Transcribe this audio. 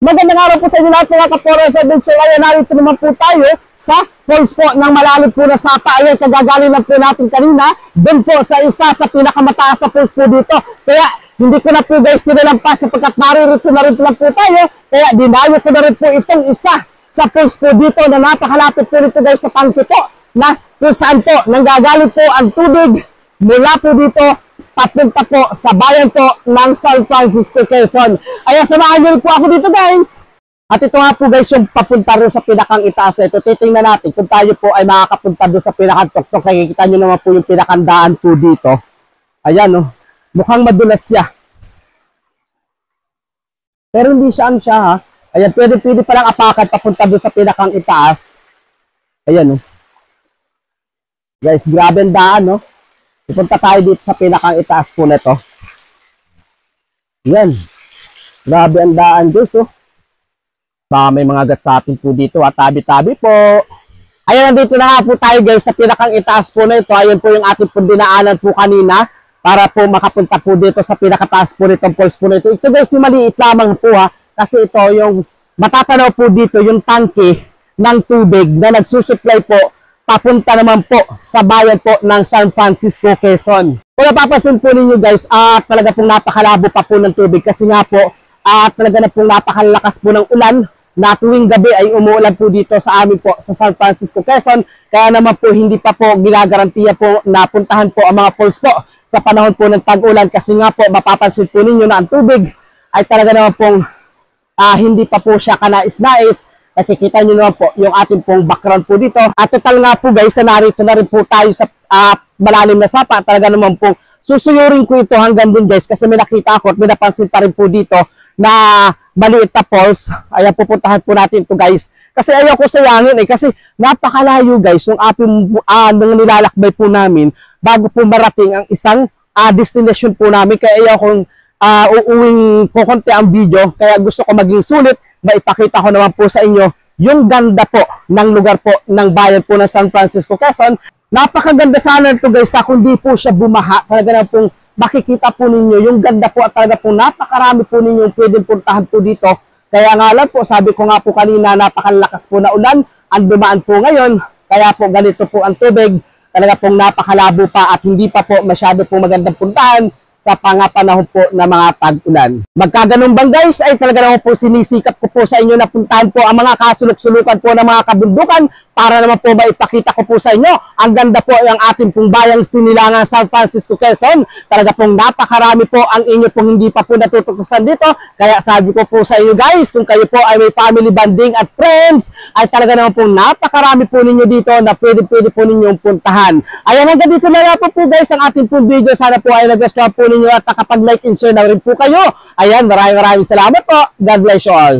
Magandang araw po sa inyo lahat mga ka-Forest Adventure. Ayan, narito naman po tayo sa falls po ng malalim po na Sapa. Ayan, kagagaling lang po natin kanina. Doon po sa isa sa pinakamataas na falls po dito. Kaya hindi ko na po guys pinalampas sapagkat naririto na rin po lang po tayo. Kaya dinayo ko na rin po itong isa sa falls po dito na napakalapit po nito guys sa tangke po. Na kung saan po nanggagaling po ang tubig mula po dito papunta po sa bayan po ng San Francisco, Quezon. Ayan, samahan niyo po ako dito guys. At ito nga po guys yung papunta rin sa pinakang itaas. Ito titingnan natin kung tayo po ay makakapunta doon sa pinakang tuktok. Nakikita niyo naman po yung pinakandaan po dito. Ayan oh, mukhang madulas siya. Pero hindi siya ano siya ha. Ayan, pwede palang apakan papunta doon sa pinakang itaas. Ayan oh. Guys, grabe ang daan no. Pupunta tayo dito sa pinakang itaas po nito. Yan. Grabe ang daan guys oh. Baka may mga gat sa atin po dito at tabi-tabi po. Ayan, nandito na nga po tayo guys sa pinakang itaas po nito. Ayan po yung ating po dinaanan po kanina para po makapunta po dito sa pinakataas po nitong falls po nito. Ito guys yung maliit lamang po ha. Kasi ito yung matatanaw po dito yung tangke ng tubig na nagsusupply po papunta naman po sa bayan po ng San Francisco, Quezon. Kung napapansin po ninyo guys, talaga pong napakalabo pa po ng tubig kasi nga po, talaga na pong napakalakas po ng ulan na tuwing gabi ay umuulan po dito sa amin po sa San Francisco, Quezon. Kaya naman po hindi pa po ginagarantiya po na puntahan po ang mga falls po sa panahon po ng tag-ulan kasi nga po mapapansin po ninyo na ang tubig ay talaga naman pong hindi pa po siya kanais-nais. Nakikita nyo naman po yung ating pong background po dito. At total nga po guys, narito na rin po tayo sa malalim na Sapa. Talaga naman po susuyurin ko ito hanggang dun guys kasi may nakita ako at may napansin pa rin po dito na maliit na falls. Ayan, pupuntahan po natin ito guys. Kasi ayaw ko sayangin kasi napakalayo guys yung ating nung nilalakbay po namin bago po marating ang isang destination po namin. Kaya ayaw kong uuwing kukunti ang video. Kaya gusto ko maging sulit na ipakita ko naman po sa inyo yung ganda po ng lugar po ng bayan po ng San Francisco, Quezon. Napakaganda sana ito guys kung di po siya bumaha. Talaga na pong makikita po ninyo yung ganda po at talaga pong napakarami po ninyo yung pwedeng puntahan po dito. Kaya nga lang po, sabi ko nga po kanina, napakalakas po na ulan ang dumaan po ngayon. Kaya po ganito po ang tubig. Talaga pong napakalabo pa at hindi pa po masyado po magandang puntahan sa pangapanahon po na mga tag-ulan. Magkaganon bang guys ay talaga naman po sinisikap ko po sa inyo na puntahan po ang mga kasulok-sulukan po ng mga kabundukan para naman po maipakita ko po sa inyo ang ganda po ang ating pong bayang Sinilangan, San Francisco, Quezon. Talaga pong napakarami po ang inyo pong hindi pa po natutuklasan dito. Kaya sabi ko po sa inyo guys, kung kayo po ay may family bonding at friends, ay talaga naman po napakarami po ninyo dito na pwede po ninyong puntahan. Ayan, hanggang dito na lang po guys ang ating pong video. Sana po ay nag-subscribe po ninyo at nakapag-like and share na rin po kayo. Ayan, maraming salamat po. God bless you all.